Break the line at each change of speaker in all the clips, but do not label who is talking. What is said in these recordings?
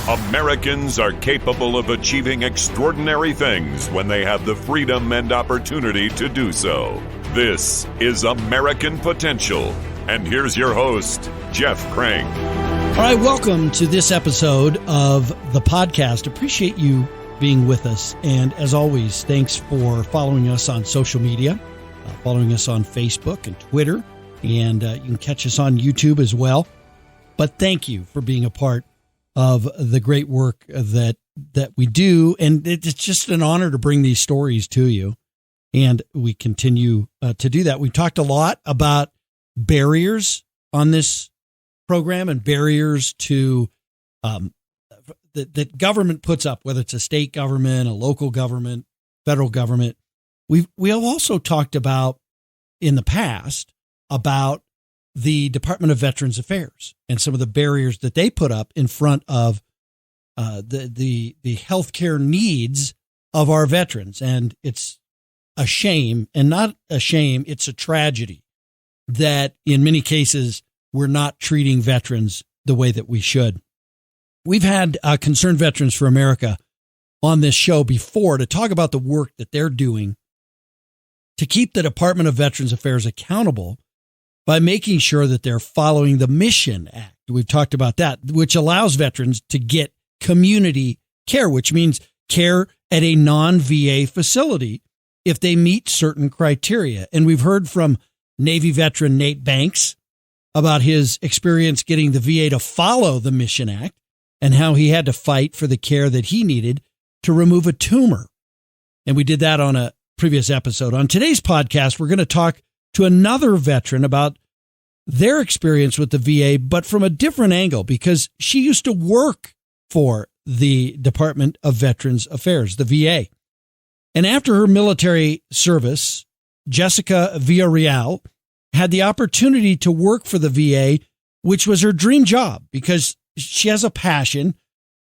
Americans are capable of achieving extraordinary things when they have the freedom and opportunity to do so. This is American Potential. And here's your host, Jeff Crank.
All right, welcome to this episode of the podcast. Appreciate you being with us. And as always, thanks for following us on social media, following us on Facebook and Twitter. And you can catch us on YouTube as well. But thank you for being a part of the great work that we do. And it's just an honor to bring these stories to you. And we continue to do that. We talked a lot about barriers on this program and barriers to that government puts up, whether it's a state government, a local government, federal government. We have also talked about in the past about the Department of Veterans Affairs and some of the barriers that they put up in front of the healthcare needs of our veterans. And it's a shame, and not a shame, it's a tragedy that in many cases we're not treating veterans the way that we should. We've had Concerned Veterans for America on this show before to talk about the work that they're doing to keep the Department of Veterans Affairs accountable by making sure that they're following the Mission Act. We've talked about that, which allows veterans to get community care, which means care at a non-VA facility if they meet certain criteria. And we've heard from Navy veteran Nate Banks about his experience getting the VA to follow the Mission Act and how he had to fight for the care that he needed to remove a tumor. And we did that on a previous episode. On today's podcast, we're going to talk to another veteran about their experience with the VA, but from a different angle, because she used to work for the Department of Veterans Affairs, the VA. And after her military service, Jessica Villarreal had the opportunity to work for the VA, which was her dream job because she has a passion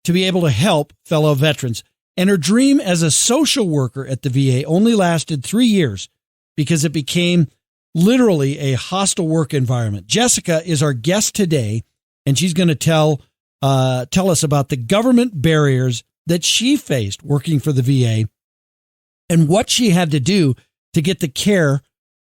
to be able to help fellow veterans. And her dream as a social worker at the VA only lasted 3 years because it became literally a hostile work environment. Jessica is our guest today, and she's going to tell us about the government barriers that she faced working for the VA and what she had to do to get the care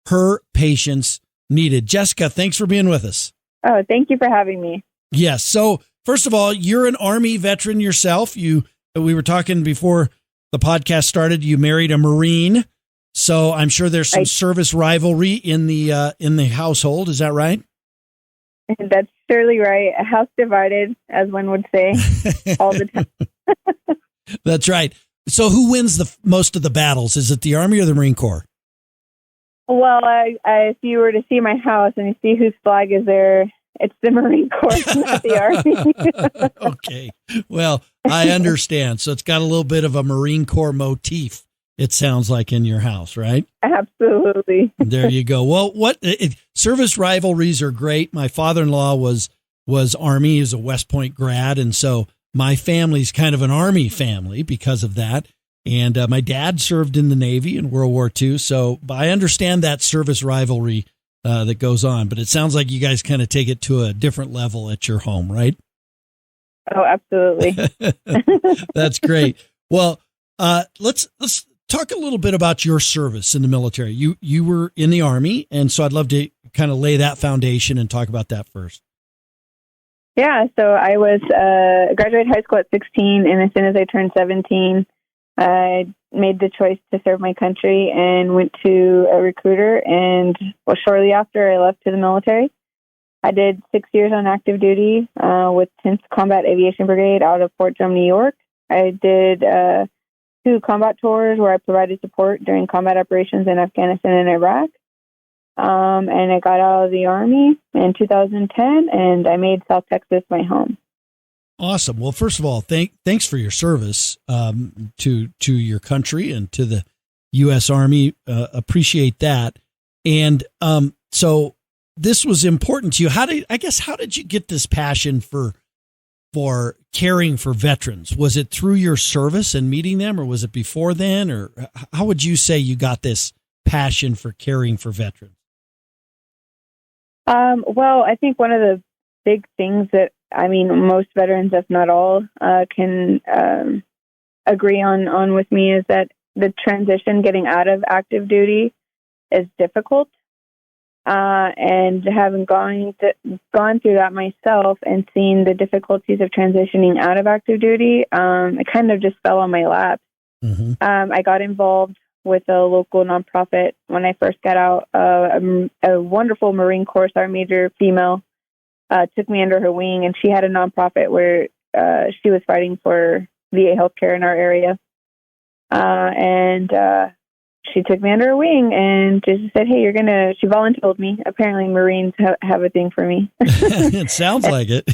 her patients needed. Jessica, thanks for being with us.
Oh, thank you for having me.
Yes. So first of all, you're an Army veteran yourself. We were talking before the podcast started. You married a Marine. So I'm sure there's some service rivalry in the household. Is that right?
That's surely right. A house divided, as one would say, all the time.
That's right. So who wins the most of the battles? Is it the Army or the Marine Corps?
Well, if you were to see my house and you see whose flag is there, it's the Marine Corps, not the Army.
Okay. Well, I understand. So it's got a little bit of a Marine Corps motif. It sounds like in your house, right?
Absolutely.
There you go. Well, service rivalries are great. My father-in-law was Army. He was a West Point grad. And so my family's kind of an Army family because of that. And my dad served in the Navy in World War II. So I understand that service rivalry that goes on. But it sounds like you guys kind of take it to a different level at your home, right?
Oh, absolutely.
That's great. Well, let's talk a little bit about your service in the military. You were in the Army, and so I'd love to kind of lay that foundation and talk about that first.
Yeah, so I was graduated high school at 16, and as soon as I turned 17, I made the choice to serve my country and went to a recruiter, and shortly after I left to the military. I did 6 years on active duty with 10th Combat Aviation Brigade out of Fort Drum, New York. I did 2 combat tours where I provided support during combat operations in Afghanistan and Iraq. And I got out of the Army in 2010, and I made South Texas my home.
Awesome. Well, first of all, thanks for your service to your country and to the U.S. Army. Appreciate that. And so this was important to you. How did you get this passion for caring for veterans? Was it through your service and meeting them, or was it before then? Or how would you say you got this passion for caring for veterans?
Well, I think one of the big things that I mean, most veterans, if not all, can agree on with me is that the transition getting out of active duty is difficult. And having gone through that myself and seen the difficulties of transitioning out of active duty, it kind of just fell on my lap.
Mm-hmm.
I got involved with a local nonprofit when I first got out. A wonderful Marine Corps Sergeant Major female took me under her wing, and she had a nonprofit where she was fighting for VA healthcare in our area. And she took me under her wing and just said, hey, she volunteered me. Apparently Marines have a thing for me.
It sounds like it.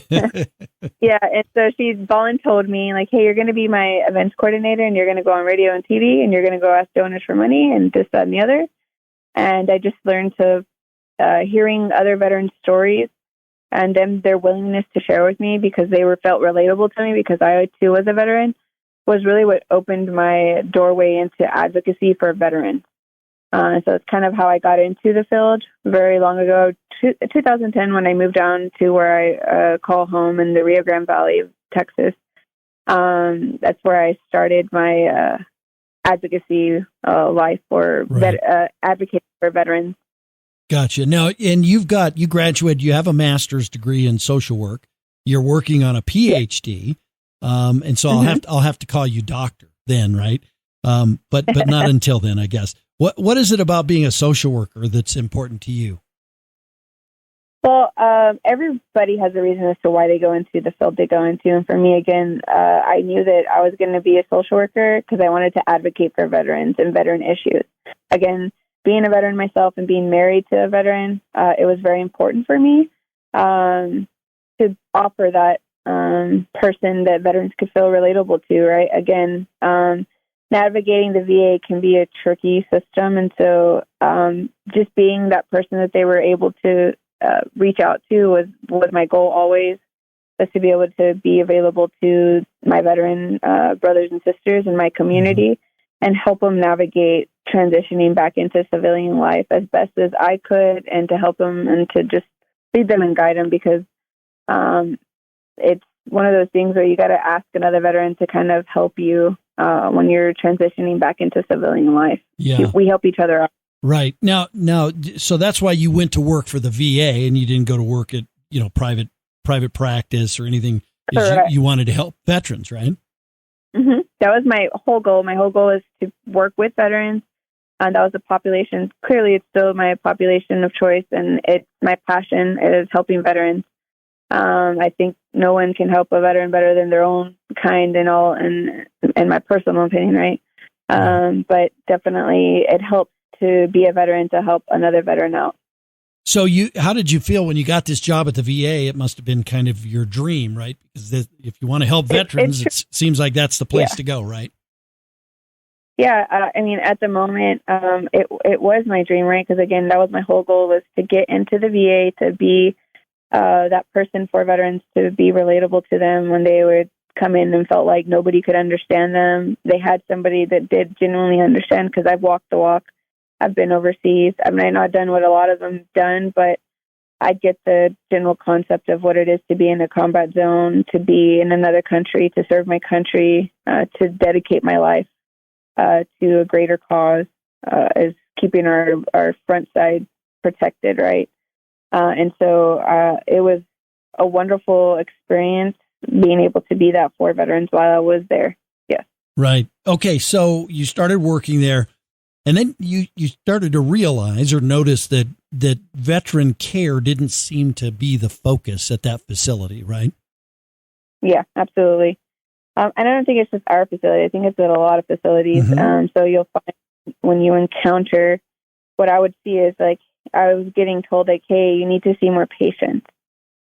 Yeah. And so she volunteered me like, hey, you're going to be my events coordinator, and you're going to go on radio and TV, and you're going to go ask donors for money and this, that, and the other. And I just learned to hearing other veterans' stories and then their willingness to share with me because they felt relatable to me because I too was a veteran, was really what opened my doorway into advocacy for veterans. So it's kind of how I got into the field very long ago, 2010, when I moved down to where I call home in the Rio Grande Valley of Texas. That's where I started my advocacy life for advocating for veterans.
Gotcha. Now, and you graduated, you have a master's degree in social work. You're working on a PhD. And so I'll have to call you doctor then, right? But not until then, I guess. What is it about being a social worker that's important to you?
Well, everybody has a reason as to why they go into the field they go into. And for me, again, I knew that I was going to be a social worker because I wanted to advocate for veterans and veteran issues. Again, being a veteran myself and being married to a veteran, it was very important for me to offer that person that veterans could feel relatable to, right? Again, navigating the VA can be a tricky system. And so just being that person that they were able to reach out to was my goal always, was to be able to be available to my veteran brothers and sisters in my community and help them navigate transitioning back into civilian life as best as I could, and to help them and to just lead them and guide them, because it's one of those things where you got to ask another veteran to kind of help you when you're transitioning back into civilian life.
Yeah.
We help each other out.
Right. Now, so that's why you went to work for the VA and you didn't go to work at, private practice or anything. You wanted to help veterans, right?
Mm-hmm. That was my whole goal. My whole goal is to work with veterans. And that was the population. Clearly, it's still my population of choice, and it's my passion is helping veterans. I think no one can help a veteran better than their own kind and all, in my personal opinion, right? But definitely it helps to be a veteran to help another veteran out.
So how did you feel when you got this job at the VA? It must have been kind of your dream, right? Because if you want to help veterans, it seems like that's the place to go, right?
Yeah. I mean, at the moment, it was my dream, right? Because again, that was my whole goal, was to get into the VA, to be that person for veterans, to be relatable to them when they would come in and felt like nobody could understand them. They had somebody that did genuinely understand, because I've walked the walk. I've been overseas. I mean, I've not done what a lot of them done, but I get the general concept of what it is to be in a combat zone, to be in another country, to serve my country, to dedicate my life to a greater cause, is keeping our front side protected, right? And so it was a wonderful experience being able to be that for veterans while I was there. Yes.
Right. Okay. So you started working there, and then you started to realize or notice that veteran care didn't seem to be the focus at that facility, right? Yeah,
absolutely. And I don't think it's just our facility. I think it's at a lot of facilities.
Mm-hmm.
So you'll find when you encounter, what I would see is like, I was getting told like, hey, you need to see more patients.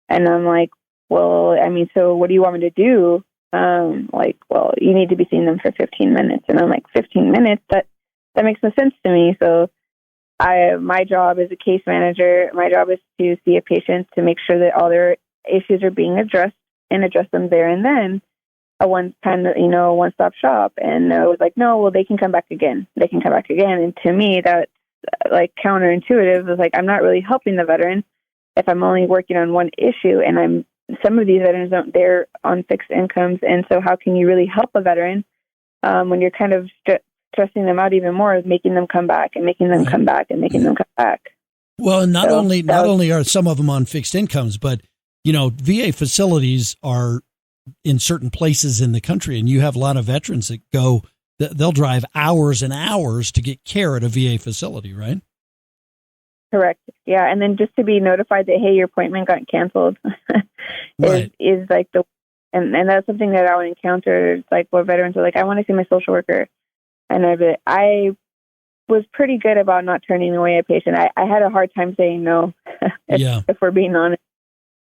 And I'm like, well, I mean, so what do you want me to do? Well, you need to be seeing them for 15 minutes. And I'm like, 15 minutes? That makes no sense to me. So my job as a case manager, my job is to see a patient, to make sure that all their issues are being addressed and address them there and then. A one-stop shop. And I was like, no, well, they can come back again. They can come back again. And to me, that's like counterintuitive. It's like, I'm not really helping the veteran if I'm only working on one issue and I'm some of these veterans they're on fixed incomes. And so how can you really help a veteran when you're kind of stressing them out even more, making them come back and making them come back and making them come back?
Well, and not only are some of them on fixed incomes, but, VA facilities are in certain places in the country, and you have a lot of veterans that they'll drive hours and hours to get care at a VA facility, right?
Correct. Yeah. And then just to be notified that, hey, your appointment got canceled is like and that's something that I would encounter. It's like where veterans are like, I want to see my social worker. And I was pretty good about not turning away a patient. I had a hard time saying no, if we're being honest,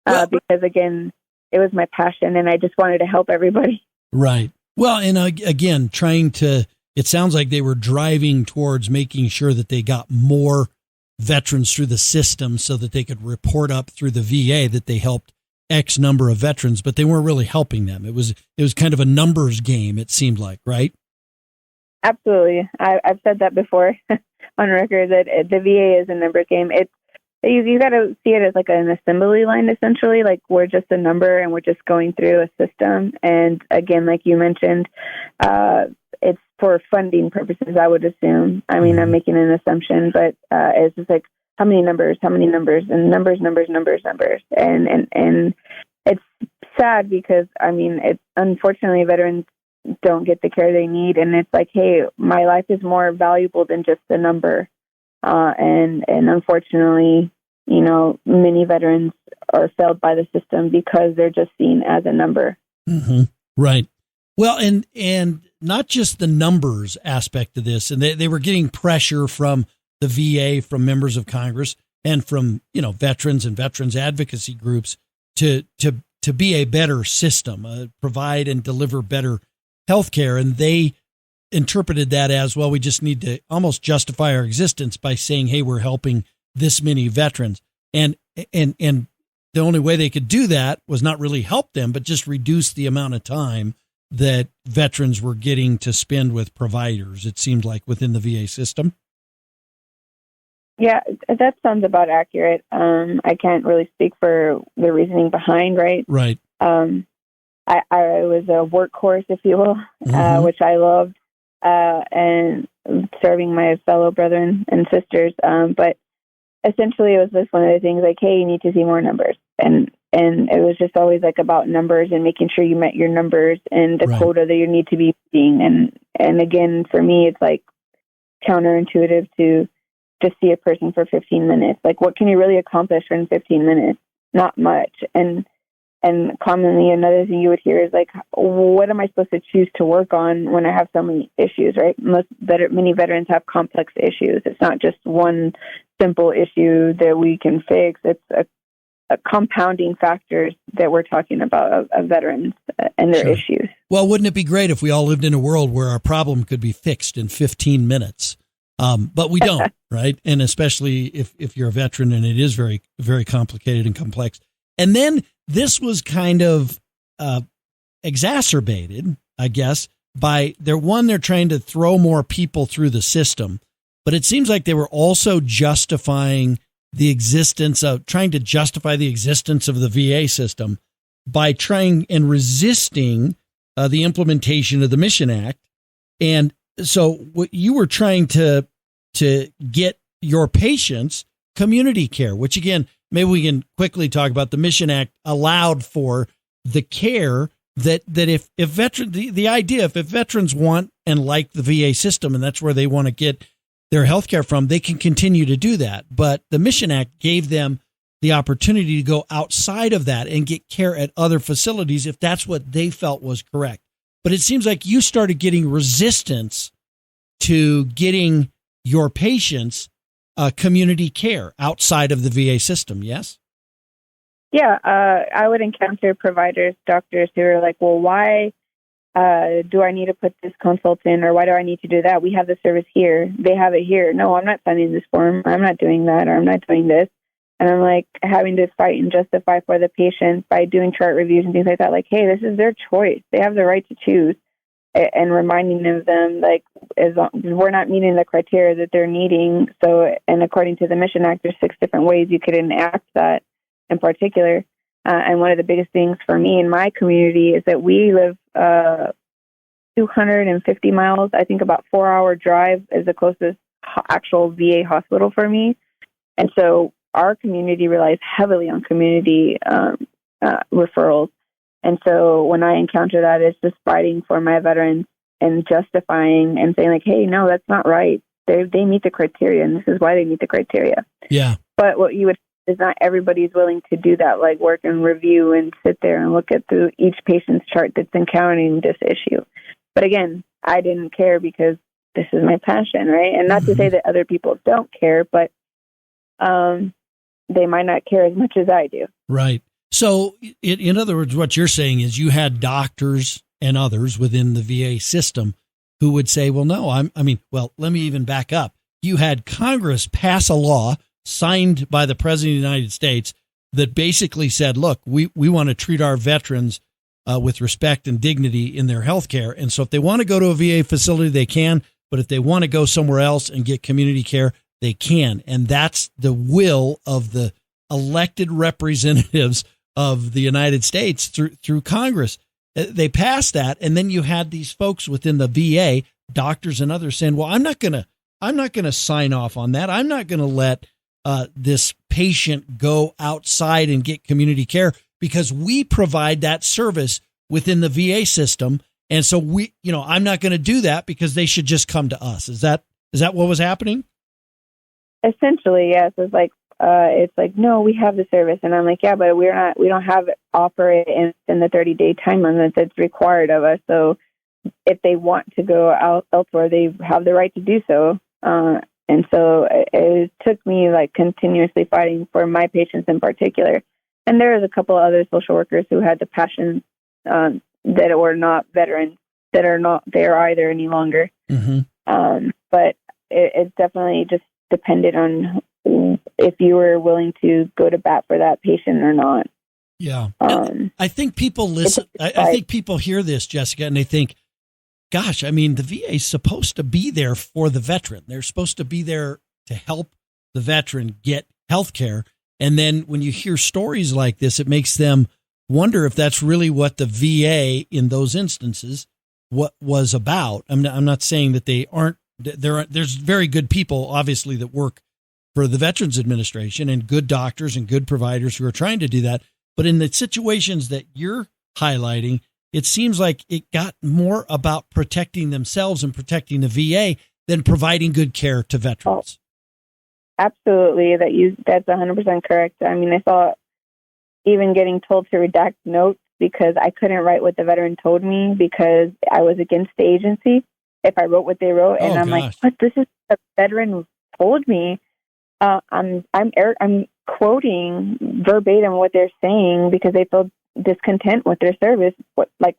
because again, it was my passion and I just wanted to help everybody.
Right. Well, and again, it sounds like they were driving towards making sure that they got more veterans through the system so that they could report up through the VA that they helped X number of veterans, but they weren't really helping them. It was kind of a numbers game, it seemed like, right?
Absolutely. I've said that before on record that the VA is a number game. You got to see it as like an assembly line, essentially. Like we're just a number and we're just going through a system. And again, like you mentioned, it's for funding purposes, I would assume. I mean, I'm making an assumption, but it's just like how many numbers, and numbers. And it's sad because, I mean, unfortunately, veterans don't get the care they need. And it's like, hey, my life is more valuable than just a number. And unfortunately, many veterans are failed by the system because they're just seen as a number.
Mm-hmm. Right. Well, and not just the numbers aspect of this, and they were getting pressure from the VA, from members of Congress, and from veterans and veterans advocacy groups to be a better system, provide and deliver better health care, and they interpreted that as, well, we just need to almost justify our existence by saying, hey, we're helping this many veterans, and the only way they could do that was not really help them, but just reduce the amount of time that veterans were getting to spend with providers, it seemed like, within the VA system.
Yeah, that sounds about accurate. I can't really speak for the reasoning behind, right?
Right.
I was a workhorse, if you will, which I loved, and serving my fellow brethren and sisters. But essentially, it was just one of the things like, hey, you need to see more numbers. And it was just always like about numbers and making sure you met your numbers and the quota that you need to be meeting. And again, for me, it's like counterintuitive to just see a person for 15 minutes. Like, what can you really accomplish in 15 minutes? Not much. And commonly another thing you would hear is like, what am I supposed to choose to work on when I have so many issues, right? Many veterans have complex issues. It's not just one simple issue that we can fix. It's a compounding factors that we're talking about of veterans and their issues.
Well, wouldn't it be great if we all lived in a world where our problem could be fixed in 15 minutes? But we don't, right? And especially if you're a veteran and it is very, very complicated and complex. And then this was kind of exacerbated, I guess, by they're trying to throw more people through the system. But it seems like they were also trying to justify the existence of the VA system by trying and resisting the implementation of the Mission Act. And so what you were trying to get your patients community care, which again, maybe we can quickly talk about. The Mission Act allowed for the care that if veterans want and like the VA system, and that's where they want to get their health care from, they can continue to do that. But the Mission Act gave them the opportunity to go outside of that and get care at other facilities if that's what they felt was correct. But it seems like you started getting resistance to getting your patients community care outside of the VA system, yes?
Yeah, I would encounter providers, doctors who are like, well, why do I need to put this consult in, or why do I need to do that? We have the service here. They have it here. No, I'm not signing this form. I'm not doing that, or I'm not doing this. And I'm like having to fight and justify for the patient by doing chart reviews and things like that. Like, hey, this is their choice. They have the right to choose. And reminding them, like, we're not meeting the criteria that they're needing. So, and according to the Mission Act, there's 6 different ways you could enact that in particular. And one of the biggest things for me in my community is that we live 250 miles. I think about 4-hour drive is the closest actual VA hospital for me. And so our community relies heavily on community referrals. And so when I encounter that, it's just fighting for my veterans and justifying and saying like, hey, no, that's not right. They meet the criteria, and this is why they meet the criteria.
Yeah.
But what you would is not everybody's willing to do that, like work and review and sit there and look at through each patient's chart that's encountering this issue. But again, I didn't care because this is my passion, right? And not to say that other people don't care, but they might not care as much as I do.
Right. So in other words, what you're saying is you had doctors and others within the VA system who would say, well, no, let me even back up. You had Congress pass a law signed by the President of the United States that basically said, look, we want to treat our veterans with respect and dignity in their health care. And so if they want to go to a VA facility, they can. But if they want to go somewhere else and get community care, they can. And that's the will of the elected representatives of the United States through Congress. They passed that. And then you had these folks within the VA, doctors and others, saying, well, I'm not going to sign off on that. I'm not going to let this patient go outside and get community care because we provide that service within the VA system. And so I'm not going to do that because they should just come to us. Is that what was happening? Essentially, yes. It's like, no, we have the service. And I'm like, yeah, but we don't have it offer it in the 30-day time limit that's required of us. So if they want to go out elsewhere, they have the right to do so. And so it took me like continuously fighting for my patients in particular. And there was a couple of other social workers who had the passion that were not veterans, that are not there either any longer. Mm-hmm. But it definitely just depended on if you were willing to go to bat for that patient or not. Yeah. I think people listen. I think people hear this, Jessica, and they think, gosh, I mean, the VA is supposed to be there for the veteran. They're supposed to be there to help the veteran get health care. And then when you hear stories like this, it makes them wonder if that's really what the VA in those instances was about. I'm not saying that they aren't. There's very good people, obviously, that work for the Veterans Administration and good doctors and good providers who are trying to do that. But in the situations that you're highlighting, it seems like it got more about protecting themselves and protecting the VA than providing good care to veterans. Oh, absolutely. That's 100% correct. I mean, I saw even getting told to redact notes because I couldn't write what the veteran told me because I was against the agency if I wrote what they wrote. And I'm like, what? This is what the veteran told me. I'm quoting verbatim what they're saying because they feel discontent with their service.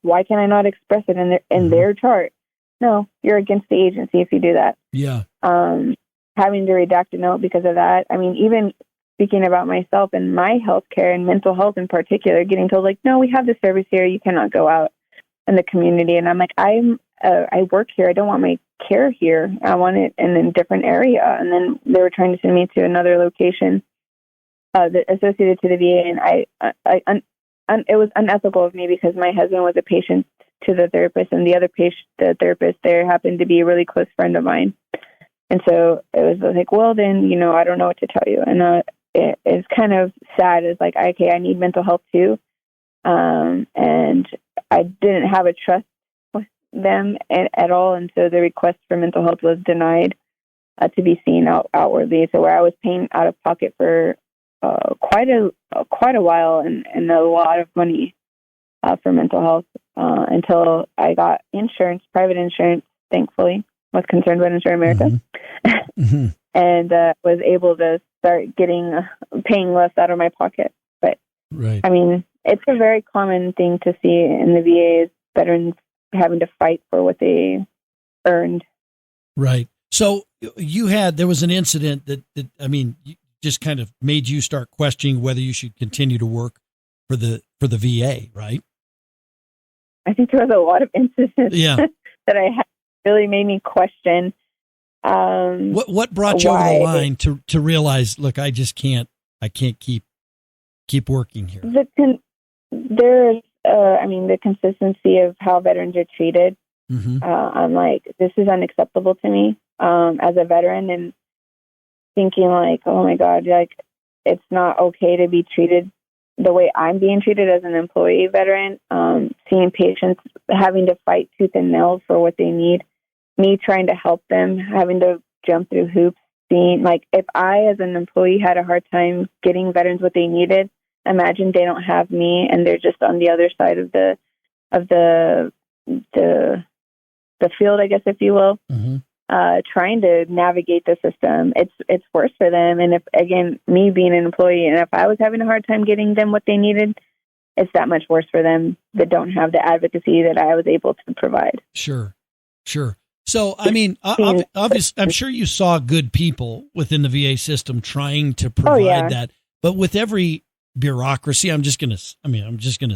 Why can I not express it in their chart? No, you're against the agency if you do that. Yeah. Having to redact a note because of that. I mean, even speaking about myself and my healthcare and mental health in particular, getting told no, we have the service here. You cannot go out in the community. And I'm like, I work here. I don't want my care here. I want it in a different area. And then they were trying to send me to another location that associated to the VA. And it was unethical of me because my husband was a patient to the therapist, and the therapist there happened to be a really close friend of mine. And so it was like, well, then, I don't know what to tell you. And it's kind of sad. It's like, okay, I need mental health too. And I didn't have a trust with them at all. And so the request for mental health was denied to be seen outwardly. So where I was paying out of pocket for quite a while and a lot of money for mental health until I got insurance, private insurance, thankfully, with Concerned Veterans for America, mm-hmm. and was able to start paying less out of my pocket. But right. I mean, it's a very common thing to see in the VA is veterans having to fight for what they earned. Right. So there was an incident that just kind of made you start questioning whether you should continue to work for the VA, right? I think there was a lot of incidents that I had really made me question. What brought you over the line to realize, look, I can't keep keep working here?
The consistency of how veterans are treated.
Mm-hmm.
I'm like, this is unacceptable to me as a veteran, and thinking like, oh my God, like it's not okay to be treated the way I'm being treated as an employee veteran. Seeing patients having to fight tooth and nail for what they need, me trying to help them, having to jump through hoops. Seeing like if I as an employee had a hard time getting veterans what they needed, imagine they don't have me and they're just on the other side of the field, I guess, if you will,
mm-hmm.
Trying to navigate the system. It's worse for them. And if, again, me being an employee, and if I was having a hard time getting them what they needed, it's that much worse for them that don't have the advocacy that I was able to provide.
Sure. So, I mean, obviously, I'm sure you saw good people within the VA system trying to provide that, but with every bureaucracy, I'm just going to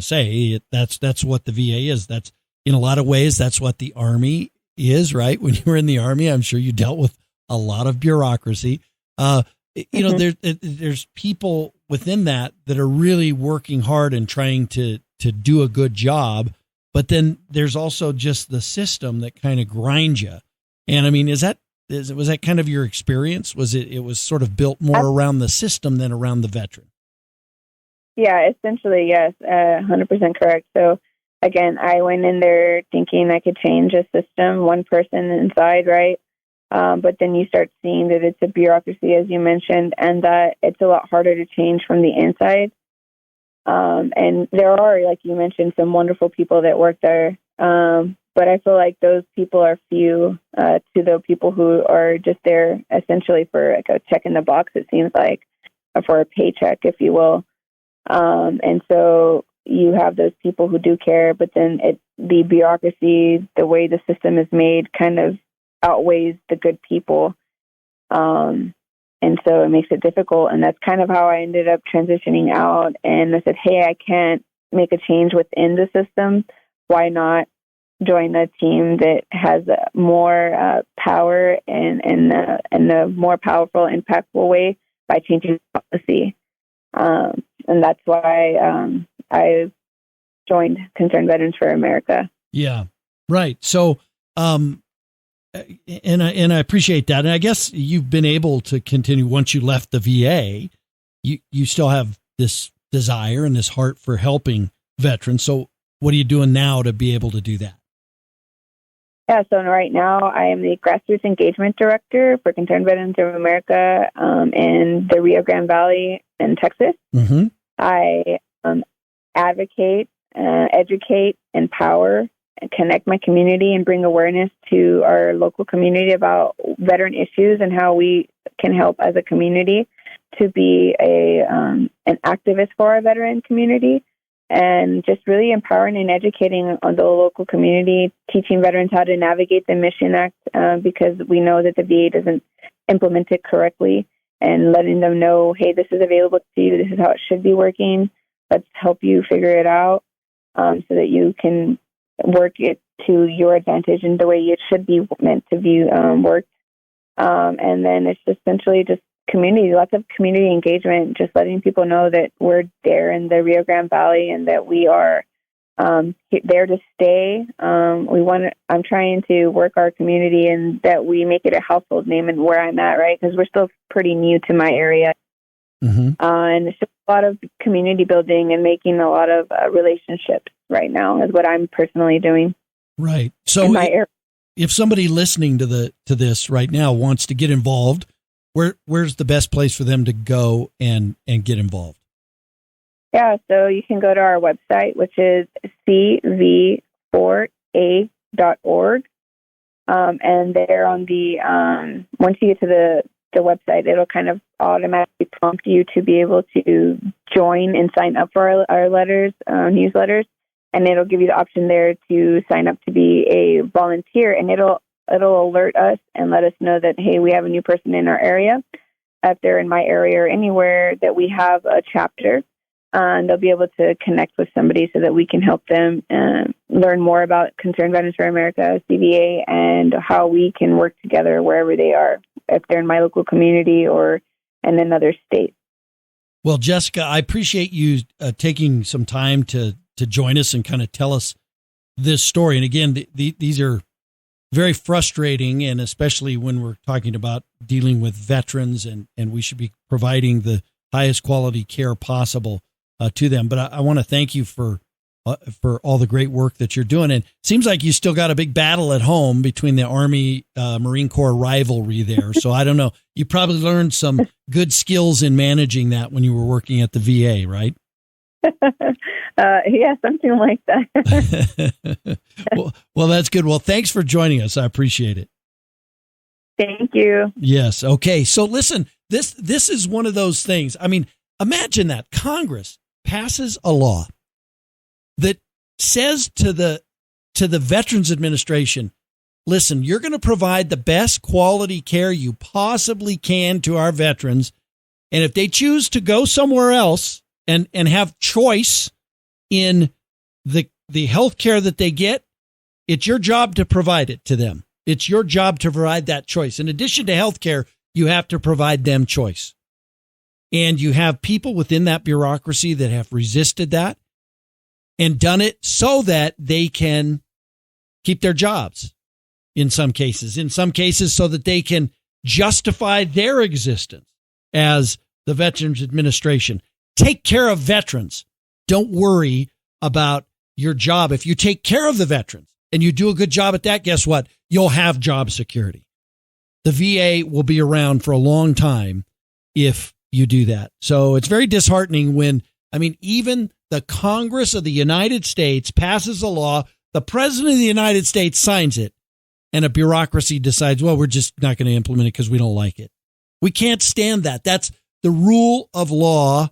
say that's what the VA is. That's, in a lot of ways, that's what the Army is, right? When you were in the Army, I'm sure you dealt with a lot of bureaucracy. There's people within that are really working hard and trying to do a good job. But then there's also just the system that kind of grinds you. And I mean, was that kind of your experience? Was it was sort of built more around the system than around the veteran?
Yeah, essentially, yes, 100% correct. So again, I went in there thinking I could change a system, one person inside, right? But then you start seeing that it's a bureaucracy, as you mentioned, and that it's a lot harder to change from the inside. And there are, like you mentioned, some wonderful people that work there. But I feel like those people are few to the people who are just there essentially for like a check in the box, it seems like, or for a paycheck, if you will. And so you have those people who do care, but then the bureaucracy, the way the system is made, kind of outweighs the good people. And so it makes it difficult. And that's kind of how I ended up transitioning out. And I said, hey, I can't make a change within the system. Why not join a team that has more power and a more powerful, impactful way by changing policy? And that's why I joined Concerned Veterans for America.
Yeah, right. So, and I appreciate that. And I guess you've been able to continue once you left the VA. You still have this desire and this heart for helping veterans. So what are you doing now to be able to do that?
Yeah, so right now I am the Grassroots Engagement Director for Concerned Veterans of America in the Rio Grande Valley in Texas.
Mm-hmm.
I advocate, educate, empower, and connect my community and bring awareness to our local community about veteran issues and how we can help as a community to be an activist for our veteran community, and just really empowering and educating on the local community, teaching veterans how to navigate the Mission Act because we know that the VA doesn't implement it correctly, and letting them know, hey, this is available to you. This is how it should be working. Let's help you figure it out so that you can work it to your advantage and the way it should be meant to be worked. And then it's just essentially just community, lots of community engagement, just letting people know that we're there in the Rio Grande Valley and that we are there to stay. I'm trying to work our community and that we make it a household name and where I'm at, right? Because we're still pretty new to my area.
Mm-hmm.
And it's just a lot of community building and making a lot of relationships right now is what I'm personally doing.
Right. So if somebody listening to this right now wants to get involved, where's the best place for them to go and get involved?
Yeah, so you can go to our website, which is cv4a.org. And there on the, once you get to the website, it'll kind of automatically prompt you to be able to join and sign up for our newsletters. And it'll give you the option there to sign up to be a volunteer. And it'll alert us and let us know that, hey, we have a new person in our area. If they're in my area or anywhere that we have a chapter, and they'll be able to connect with somebody so that we can help them learn more about Concerned Veterans for America, CVA, and how we can work together wherever they are, if they're in my local community or in another state.
Well, Jessica, I appreciate you taking some time to join us and kind of tell us this story. And again, these are very frustrating, and especially when we're talking about dealing with veterans, and we should be providing the highest quality care possible to them. But I want to thank you for all the great work that you're doing. And it seems like you still got a big battle at home between the Army Marine Corps rivalry there. So I don't know. You probably learned some good skills in managing that when you were working at the VA, right?
Yeah, something like that.
well, that's good. Well, thanks for joining us. I appreciate it.
Thank you.
Yes. Okay. So listen, this is one of those things. I mean, imagine that Congress passes a law that says to the Veterans Administration, listen, you're going to provide the best quality care you possibly can to our veterans. And if they choose to go somewhere else and have choice in the health care that they get, it's your job to provide it to them. It's your job to provide that choice. In addition to health care, you have to provide them choice. And you have people within that bureaucracy that have resisted that and done it so that they can keep their jobs in some cases so that they can justify their existence as the Veterans Administration. Take care of veterans. Don't worry about your job. If you take care of the veterans and you do a good job at that, guess what? You'll have job security. The VA will be around for a long time if you do that. So it's very disheartening when, even the Congress of the United States passes a law, the President of the United States signs it, and a bureaucracy decides, well, we're just not going to implement it because we don't like it. We can't stand that. That's the rule of law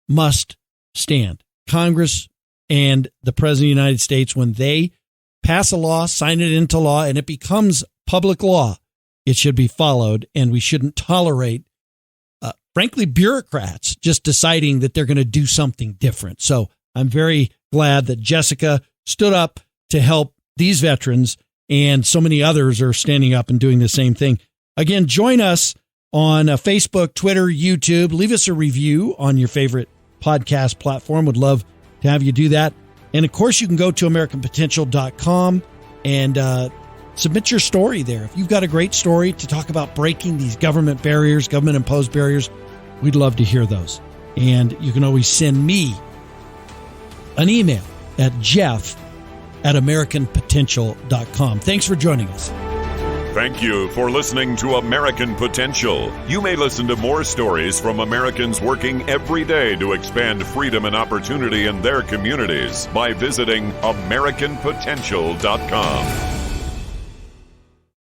must stand. Congress and the President of the United States, when they pass a law, sign it into law, and it becomes public law, it should be followed, and we shouldn't tolerate frankly, bureaucrats just deciding that they're going to do something different. So I'm very glad that Jessica stood up to help these veterans, and so many others are standing up and doing the same thing. Again, join us on Facebook, Twitter, YouTube. Leave us a review on your favorite podcast platform. Would love to have you do that. And of course, you can go to AmericanPotential.com and submit your story there. If you've got a great story to talk about breaking these government barriers, government-imposed barriers, we'd love to hear those. And you can always send me an email at jeff@AmericanPotential.com. Thanks for joining us.
Thank you for listening to American Potential. You may listen to more stories from Americans working every day to expand freedom and opportunity in their communities by visiting AmericanPotential.com.